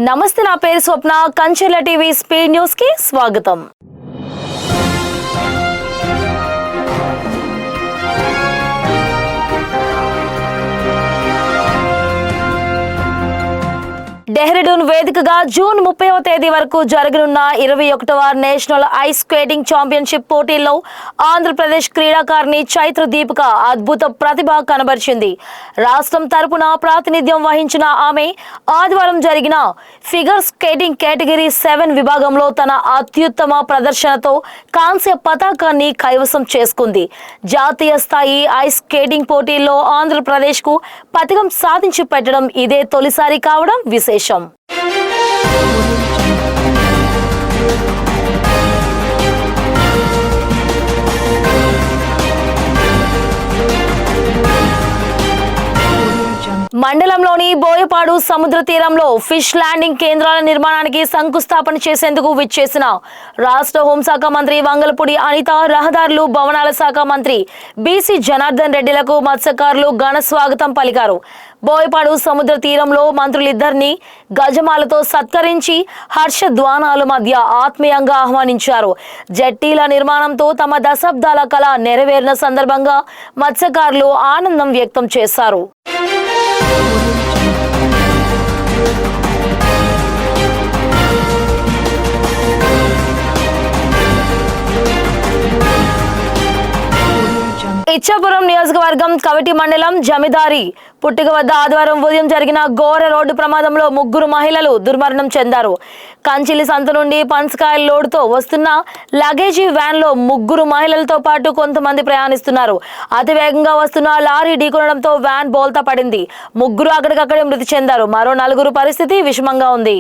నమస్తే, నా పేరు స్వప్న. కంచెల టీవీ స్పీడ్ న్యూస్ కి స్వాగతం. డెహ్రాడూన్ వేదికగా జూన్ 30వ తేదీ వరకు జరగనున్న 21వ నేషనల్ ఐస్ స్కేటింగ్ ఛాంపియన్షిప్ పోటీల్లో ఆంధ్రప్రదేశ్ క్రీడాకారిణి చైత్ర దీపిక అద్భుత ప్రతిభ కనబరిచింది. రాష్ట్రం తరపున ప్రాతినిధ్యం వహించిన ఆమె ఆదివారం జరిగిన ఫిగర్ స్కేటింగ్ కేటగిరీ 7 విభాగంలో తన అత్యుత్తమ ప్రదర్శనతో కాంస్య పతాకాన్ని కైవసం చేసుకుంది. జాతీయ స్థాయి ఐస్ స్కేటింగ్ పోటీల్లో ఆంధ్రప్రదేశ్కు పతకం సాధించి పెట్టడం ఇదే తొలిసారి కావడం విశేషం. మండలంలోని బోయపాడు సముద్ర తీరంలో ఫిష్ ల్యాండింగ్ కేంద్రాల నిర్మాణానికి శంకుస్థాపన చేసేందుకు విచ్చేసిన రాష్ట్ర హోంశాఖ మంత్రి వంగలపూడి అనిత, రహదారులు భవనాల శాఖ మంత్రి బీసీ జనార్దన్ రెడ్డిలకు మత్స్యకారులు ఘన స్వాగతం పలికారు. బోయపాడు సముద్ర తీరంలో మంత్రులిద్దరిని గజమాలతో సత్కరించి హర్షధ్వానాల మధ్య ఆత్మీయంగా ఆహ్వానించారు. జట్టీల నిర్మాణంతో తమ దశాబ్దాల కళ నెరవేరిన సందర్భంగా మత్స్యకారులు ఆనందం వ్యక్తం చేశారు. ఇచ్చాపురం నియోజకవర్గం కవిటి మండలం జమిదారి పుట్టిక వద్ద ఆదివారం ఉదయం జరిగిన ఘోర రోడ్డు ప్రమాదంలో 3 మహిళలు దుర్మరణం చెందారు. కంచిలి సంత నుండి పనసకాయల లోడుతో వస్తున్న లగేజీ వ్యాన్ లో 3 మహిళలతో పాటు కొంతమంది ప్రయాణిస్తున్నారు. అతివేగంగా వస్తున్న లారీ ఢీకొనడంతో వ్యాన్ బోల్తా పడింది. 3 అక్కడికక్కడే మృతి చెందారు. మరో 4 పరిస్థితి విషమంగా ఉంది.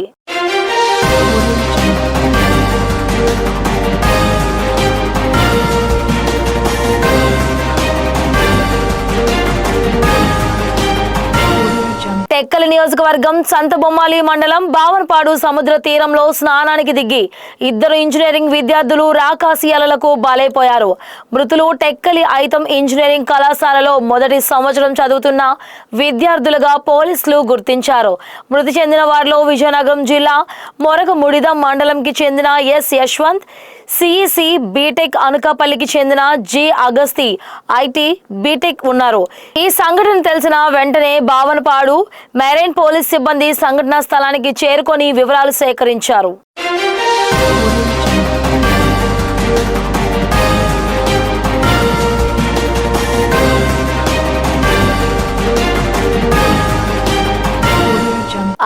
టెక్కలి నియోజకవర్గం సంతబొమ్మాలి మండలం బావనపాడు సముద్ర తీరంలో స్నానానికి దిగి 2 ఇంజనీరింగ్ విద్యార్థులు రాకాసి అలలకు బలైపోయారు. మృతులు టెక్కలి ఐతం ఇంజనీరింగ్ కళాశాలలో మొదటి సంవత్సరం చదువుతున్న విద్యార్థులుగా పోలీసులు గుర్తించారు. మృతి చెందిన వారిలో విజయనగరం జిల్లా మొరగముడిదం మండలంకి చెందిన ఎస్ యశ్వంత్, సిఈసి బీటెక్, అనకాపల్లికి చెందిన జి అగస్తి ఐటీ బీటెక్ ఉన్నారు. ఈ సంఘటన తెలిసిన వెంటనే బావనపాడు మెరైన్ పోలీస్ సిబ్బంది సంఘటనా స్థలానికి చేరుకొని వివరాలు సేకరించారు.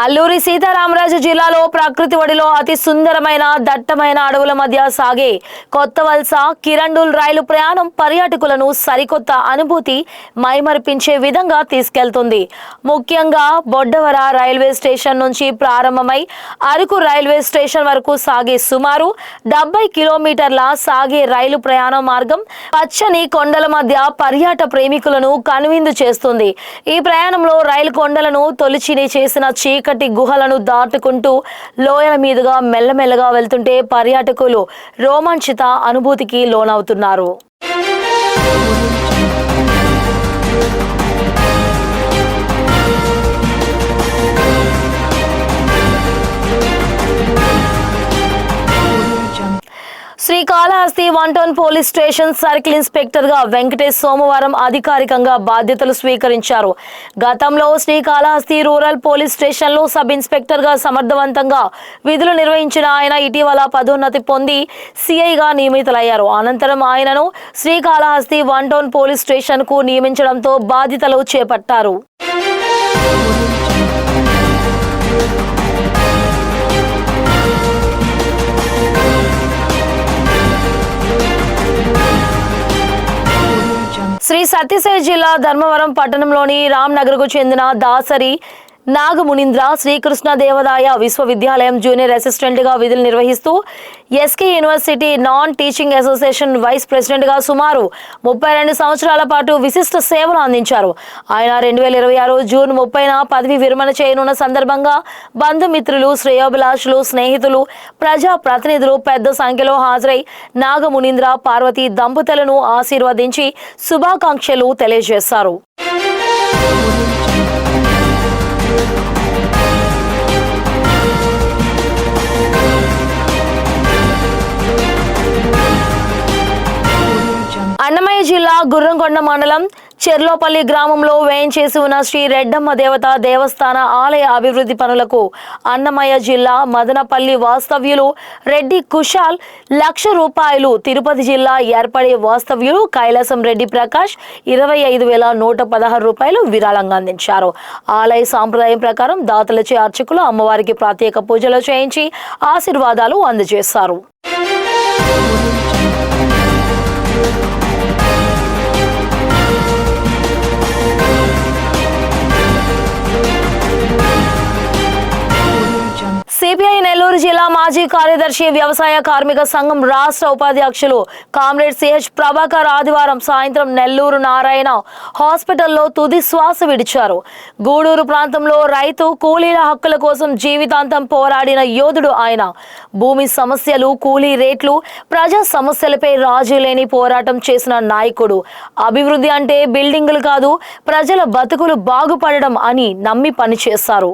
అల్లూరి సీతారామరాజు జిల్లాలో ప్రకృతి ఒడిలో అతి సుందరమైన దట్టమైన అడవుల మధ్య సాగే కొత్త వలస కిరండూల్ రైలు ప్రయాణం పర్యాటకులను సరికొత్త అనుభూతి మైమరిపించే విధంగా తీసుకెళ్తుంది. ముఖ్యంగా బొడ్డవర రైల్వే స్టేషన్ నుంచి ప్రారంభమై అరకు రైల్వే స్టేషన్ వరకు సాగే సుమారు 70 కిలోమీటర్ల సాగే రైలు ప్రయాణ మార్గం పచ్చని కొండల మధ్య పర్యాటక ప్రేమికులను కనువిందు చేస్తుంది. ఈ ప్రయాణంలో రైలు కొండలను తొలిచిని చేసిన చీకటి గుహలను దాటుకుంటూ లోయల మీదుగా మెల్లమెల్లగా వెళ్తుంటే పర్యాటకులు రోమాంచిత అనుభూతికి లోనవుతున్నారు. Srikalahasti 1 town police station circle inspector గా వెంకటేష్ సోమవారం అధికారికంగా బాధ్యతలు స్వీకరించారు. గతంలో శ్రీకాళహస్తి రూరల్ పోలీస్ స్టేషన్ లో సబ్ ఇన్స్పెక్టర్ గా సమర్థవంతంగా విధులు నిర్వహించిన ఆయన ఇటీవల పదోన్నతి పొంది సిఐగా నియమితులయ్యారు. అనంతరం ఆయనను శ్రీకాళహస్తి 1 టౌన్ పోలీస్ స్టేషన్ కు నియమించడంతో బాధ్యతలు చేపట్టారు. శ్రీ సత్యసాయి జిల్లా ధర్మవరం పట్టణంలోని రామ్నగర్కు చెందిన దాసరి నాగమునీంద్ర శ్రీకృష్ణ దేవదాయ విశ్వవిద్యాలయం జూనియర్ అసిస్టెంట్ గా విధులు నిర్వహిస్తూ SK university non teaching association vice president గా సుమారు 32 సంవత్సరాల పాటు విశిష్ట సేవలు అందించారు. ఆయన 2026 జూన్ 30న పదవి విరమణ చేయనున్న సందర్భంగా బంధుమిత్రులు, శ్రేయోభిలాషులు, స్నేహితులు, ప్రజా ప్రతినిధులు పెద్ద సంఖ్యలో హాజరై నాగమునీంద్ర పార్వతి దంపతులను ఆశీర్వదించి శుభాకాంక్షలు తెలియజేశారు. గుర్రంకొండ మండలం చెర్లోపల్లి గ్రామంలో వేయించేసి ఉన్న శ్రీ రెడ్డమ్మ దేవత దేవస్థాన ఆలయ అభివృద్ధి పనులకు అన్నమయ్య జిల్లా మదనపల్లి వాస్తవ్యులు రెడ్డి కుశాల్ ₹1,00,000, తిరుపతి జిల్లా ఏర్పడే వాస్తవ్యులు కైలాసం రెడ్డి ప్రకాష్ ₹25,116 విరాళంగా అందించారు. ఆలయ సాంప్రదాయం ప్రకారం దాతలచే అర్చకులు అమ్మవారికి ప్రత్యేక పూజలు చేయించి ఆశీర్వాదాలు అందజేశారు. సిపిఐ నెల్లూరు జిల్లా మాజీ కార్యదర్శి వ్యవసాయ కార్మిక సంఘం రాష్ట్ర ఉపాధ్యక్షులు కామ్రేడ్ సిహెచ్ ప్రభాకర్ ఆదివారం సాయంత్రం నెల్లూరు నారాయణ హాస్పిటల్లో తుది శ్వాస విడిచారు. గూడూరు ప్రాంతంలో రైతు కూలీల హక్కుల కోసం జీవితాంతం పోరాడిన యోధుడు ఆయన. భూమి సమస్యలు, కూలీ రేట్లు, ప్రజా సమస్యలపై రాజీ లేని పోరాటం చేసిన నాయకుడు. అభివృద్ధి అంటే బిల్డింగులు కాదు, ప్రజల బతుకులు బాగుపడడం అని నమ్మి పనిచేశారు.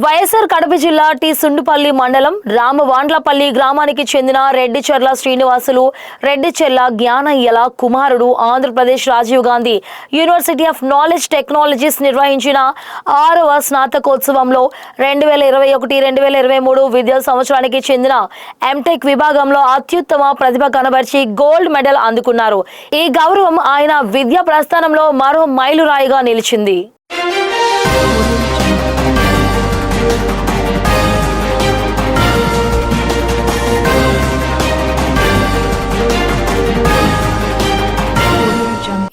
వైఎస్ఆర్ కడప జిల్లా టి సుండుపల్లి మండలం రామవాండ్లపల్లి గ్రామానికి చెందిన రెడ్డిచెర్ల శ్రీనివాసులు రెడ్డిచెర్ల జ్ఞానయ్యల కుమారుడు Andhra Pradesh Rajiv Gandhi university of knowledge technologies నిర్వహించిన 6వ స్నాతకోత్సవంలో 2021-2023 విద్యా సంవత్సరానికి చెందిన ఎంటెక్ విభాగంలో అత్యుత్తమ ప్రతిభ కనబర్చి గోల్డ్ మెడల్ అందుకున్నారు. ఈ గౌరవం ఆయన విద్యా ప్రస్థానంలో మరో మైలురాయిగా నిలిచింది.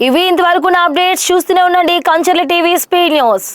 ఇవి ఇంతవరకు నా అప్డేట్స్. చూస్తూనే ఉండండి కంచర్ల టీవీ స్పీడ్ న్యూస్.